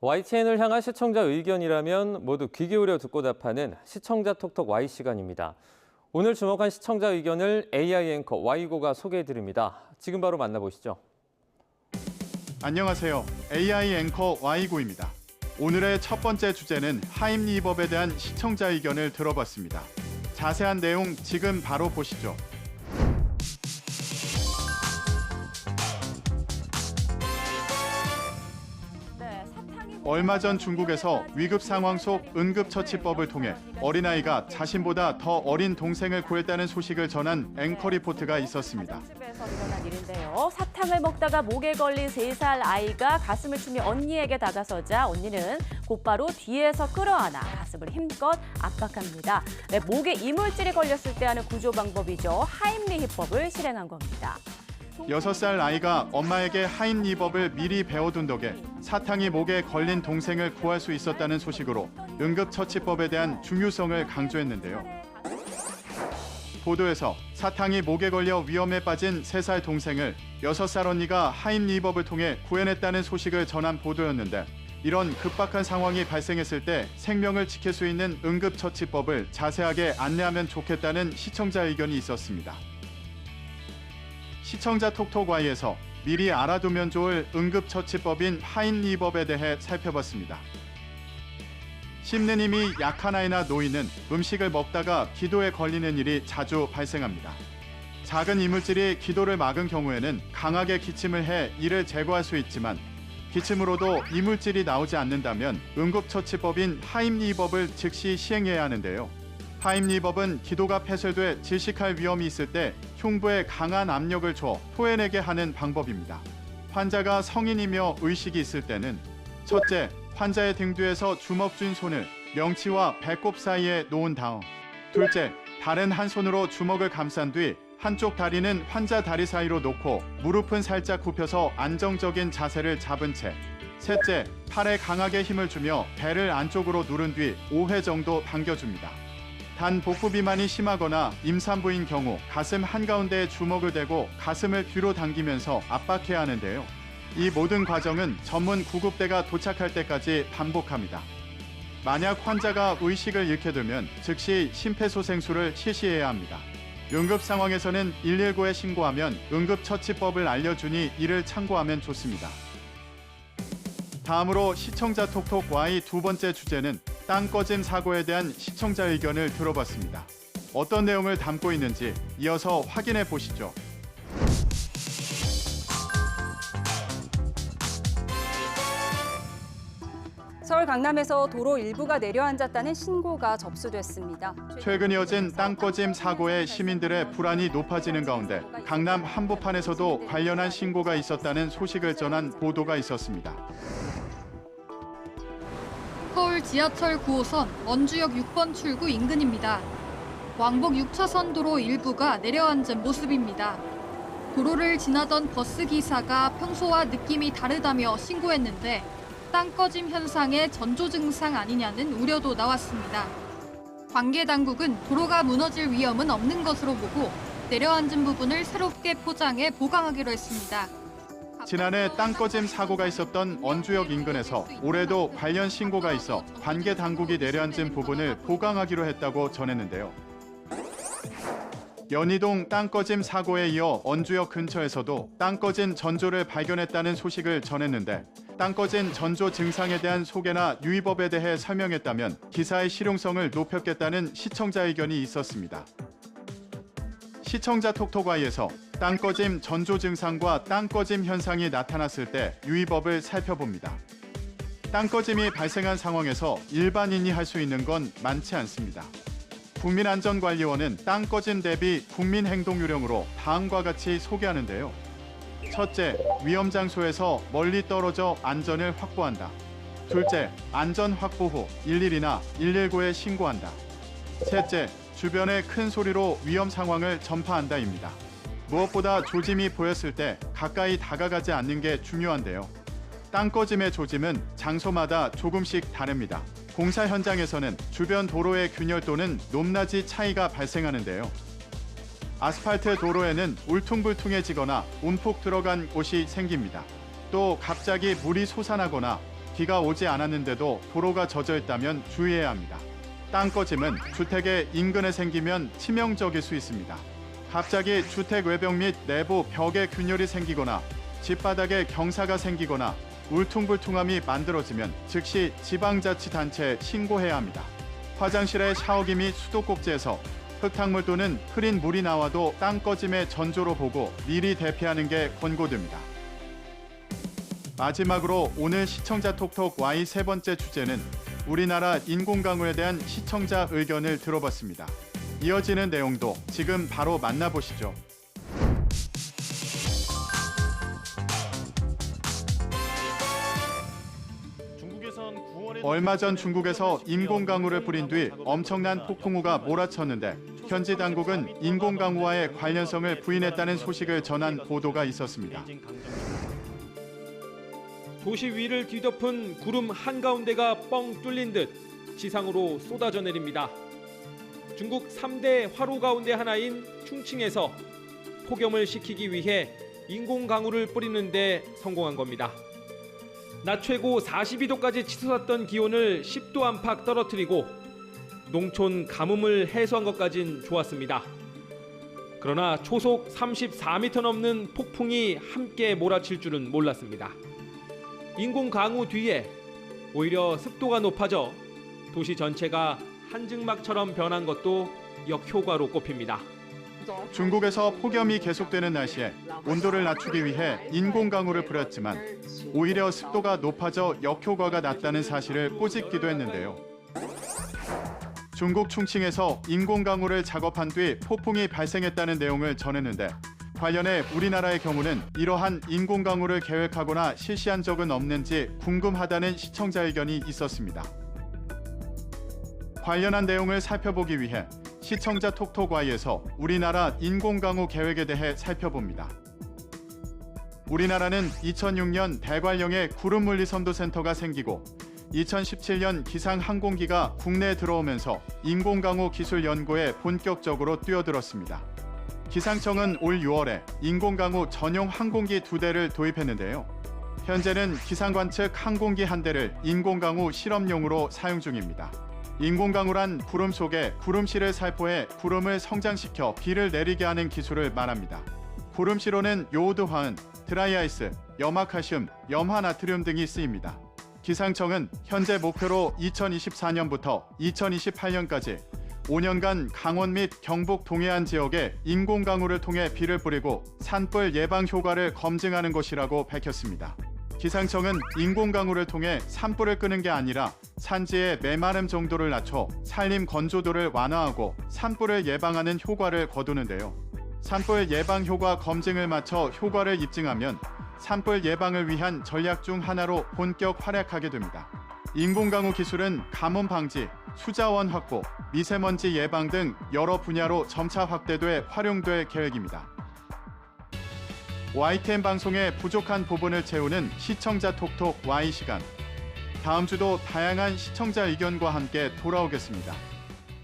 YTN을 향한 시청자 의견이라면 모두 귀 기울여 듣고 답하는 시청자 톡톡 Y 시간입니다. 오늘 주목한 시청자 의견을 AI 앵커 Y고가 소개해드립니다. 지금 바로 만나보시죠. 안녕하세요. AI 앵커 Y고입니다. 오늘의 첫 번째 주제는 하임리법에 대한 시청자 의견을 들어봤습니다. 자세한 내용 지금 바로 보시죠. 얼마 전 중국에서 위급 상황 속 응급처치법을 통해 어린아이가 자신보다 더 어린 동생을 구했다는 소식을 전한 앵커 리포트가 있었습니다. 집에서 일어난 일인데요. 사탕을 먹다가 목에 걸린 3살 아이가 가슴을 치며 언니에게 다가서자 언니는 곧바로 뒤에서 끌어안아 가슴을 힘껏 압박합니다. 목에 이물질이 걸렸을 때 하는 구조 방법이죠. 하임리히법을 실행한 겁니다. 6살 아이가 엄마에게 하임리법을 미리 배워둔 덕에 사탕이 목에 걸린 동생을 구할 수 있었다는 소식으로 응급처치법에 대한 중요성을 강조했는데요. 보도에서 사탕이 목에 걸려 위험에 빠진 3살 동생을 6살 언니가 하임리법을 통해 구해냈다는 소식을 전한 보도였는데, 이런 급박한 상황이 발생했을 때 생명을 지킬 수 있는 응급처치법을 자세하게 안내하면 좋겠다는 시청자 의견이 있었습니다. 시청자 톡톡Y에서 미리 알아두면 좋을 응급처치법인 하임리법에 대해 살펴봤습니다. 씹는 힘이 약한 아이나 노인은 음식을 먹다가 기도에 걸리는 일이 자주 발생합니다. 작은 이물질이 기도를 막은 경우에는 강하게 기침을 해 이를 제거할 수 있지만, 기침으로도 이물질이 나오지 않는다면 응급처치법인 하임리법을 즉시 시행해야 하는데요. 하임리법은 기도가 폐쇄돼 질식할 위험이 있을 때 흉부에 강한 압력을 줘 토해내게 하는 방법입니다. 환자가 성인이며 의식이 있을 때는 첫째, 환자의 등 뒤에서 주먹 쥔 손을 명치와 배꼽 사이에 놓은 다음, 둘째, 다른 한 손으로 주먹을 감싼 뒤 한쪽 다리는 환자 다리 사이로 놓고 무릎은 살짝 굽혀서 안정적인 자세를 잡은 채, 셋째, 팔에 강하게 힘을 주며 배를 안쪽으로 누른 뒤 5회 정도 당겨줍니다. 단 복부 비만이 심하거나 임산부인 경우 가슴 한가운데에 주먹을 대고 가슴을 뒤로 당기면서 압박해야 하는데요. 이 모든 과정은 전문 구급대가 도착할 때까지 반복합니다. 만약 환자가 의식을 잃게 되면 즉시 심폐소생술을 실시해야 합니다. 응급 상황에서는 119에 신고하면 응급처치법을 알려주니 이를 참고하면 좋습니다. 다음으로 시청자 톡톡 Y 두 번째 주제는 땅 꺼짐 사고에 대한 시청자 의견을 들어봤습니다. 어떤 내용을 담고 있는지 이어서 확인해 보시죠. 서울 강남에서 도로 일부가 내려앉았다는 신고가 접수됐습니다. 최근 이어진 땅 꺼짐 사고에 시민들의 불안이 높아지는 가운데 강남 한복판에서도 관련한 신고가 있었다는 소식을 전한 보도가 있었습니다. 서울 지하철 9호선 원주역 6번 출구 인근입니다. 왕복 6차선 도로 일부가 내려앉은 모습입니다. 도로를 지나던 버스 기사가 평소와 느낌이 다르다며 신고했는데 땅 꺼짐 현상의 전조 증상 아니냐는 우려도 나왔습니다. 관계 당국은 도로가 무너질 위험은 없는 것으로 보고 내려앉은 부분을 새롭게 포장해 보강하기로 했습니다. 지난해 땅 꺼짐 사고가 있었던 원주역 인근에서 올해도 관련 신고가 있어 관계 당국이 내려앉은 부분을 보강하기로 했다고 전했는데요. 연희동 땅 꺼짐 사고에 이어 원주역 근처에서도 땅 꺼진 전조를 발견했다는 소식을 전했는데, 땅 꺼진 전조 증상에 대한 소개나 유의법에 대해 설명했다면 기사의 실용성을 높였겠다는 시청자 의견이 있었습니다. 시청자 톡톡Y에서 땅 꺼짐 전조 증상과 땅 꺼짐 현상이 나타났을 때 유의법을 살펴봅니다. 땅 꺼짐이 발생한 상황에서 일반인이 할 수 있는 건 많지 않습니다. 국민안전관리원은 땅 꺼짐 대비 국민행동요령으로 다음과 같이 소개하는데요. 첫째, 위험 장소에서 멀리 떨어져 안전을 확보한다. 둘째, 안전 확보 후 112나 119에 신고한다. 셋째, 주변에 큰 소리로 위험 상황을 전파한다입니다. 무엇보다 조짐이 보였을 때 가까이 다가가지 않는 게 중요한데요. 땅 꺼짐의 조짐은 장소마다 조금씩 다릅니다. 공사 현장에서는 주변 도로의 균열 또는 높낮이 차이가 발생하는데요. 아스팔트 도로에는 울퉁불퉁해지거나 움푹 들어간 곳이 생깁니다. 또 갑자기 물이 솟아나거나 비가 오지 않았는데도 도로가 젖어 있다면 주의해야 합니다. 땅 꺼짐은 주택의 인근에 생기면 치명적일 수 있습니다. 갑자기 주택 외벽 및 내부 벽에 균열이 생기거나 집바닥에 경사가 생기거나 울퉁불퉁함이 만들어지면 즉시 지방자치단체에 신고해야 합니다. 화장실의 샤워기 및 수도꼭지에서 흙탕물 또는 흐린 물이 나와도 땅 꺼짐의 전조로 보고 미리 대피하는 게 권고됩니다. 마지막으로 오늘 시청자 톡톡 Y 세 번째 주제는 우리나라 인공강우에 대한 시청자 의견을 들어봤습니다. 이어지는 내용도 지금 바로 만나보시죠. 얼마 전 중국에서 인공강우를 뿌린 뒤 엄청난 폭풍우가 몰아쳤는데 현지 당국은 인공강우와의 관련성을 부인했다는 소식을 전한 보도가 있었습니다. 도시 위를 뒤덮은 구름 한가운데가 뻥 뚫린 듯 지상으로 쏟아져 내립니다. 중국 3대 화로 가운데 하나인 충칭에서 폭염을 식히기 위해 인공강우를 뿌리는 데 성공한 겁니다. 낮 최고 42도까지 치솟았던 기온을 10도 안팎 떨어뜨리고 농촌 가뭄을 해소한 것까진 좋았습니다. 그러나 초속 34m 넘는 폭풍이 함께 몰아칠 줄은 몰랐습니다. 인공강우 뒤에 오히려 습도가 높아져 도시 전체가 한증막처럼 변한 것도 역효과로 꼽힙니다. 중국에서 폭염이 계속되는 날씨에 온도를 낮추기 위해 인공강우를 뿌렸지만 오히려 습도가 높아져 역효과가 났다는 사실을 꼬집기도 했는데요. 중국 충칭에서 인공강우를 작업한 뒤 폭풍이 발생했다는 내용을 전했는데 관련해 우리나라의 경우는 이러한 인공강우를 계획하거나 실시한 적은 없는지 궁금하다는 시청자 의견이 있었습니다. 관련한 내용을 살펴보기 위해 시청자 톡톡Y에서 우리나라 인공강우 계획에 대해 살펴봅니다. 우리나라는 2006년 대관령에 구름물리선도센터가 생기고 2017년 기상항공기가 국내에 들어오면서 인공강우 기술 연구에 본격적으로 뛰어들었습니다. 기상청은 올 6월에 인공강우 전용 항공기 2대를 도입했는데요. 현재는 기상관측 항공기 1대를 인공강우 실험용으로 사용 중입니다. 인공강우란 구름 속에 구름실을 살포해 구름을 성장시켜 비를 내리게 하는 기술을 말합니다. 구름시로는 요오드화은, 드라이아이스, 염화칼슘, 염화나트륨 등이 쓰입니다. 기상청은 현재 목표로 2024년부터 2028년까지 5년간 강원 및 경북 동해안 지역에 인공강우를 통해 비를 뿌리고 산불 예방 효과를 검증하는 것이라고 밝혔습니다. 기상청은 인공강우를 통해 산불을 끄는 게 아니라 산지의 메마름 정도를 낮춰 산림 건조도를 완화하고 산불을 예방하는 효과를 거두는데요. 산불 예방 효과 검증을 마쳐 효과를 입증하면 산불 예방을 위한 전략 중 하나로 본격 활약하게 됩니다. 인공강우 기술은 가뭄 방지, 수자원 확보, 미세먼지 예방 등 여러 분야로 점차 확대돼 활용될 계획입니다. YTN 방송의 부족한 부분을 채우는 시청자 톡톡 Y 시간. 다음 주도 다양한 시청자 의견과 함께 돌아오겠습니다.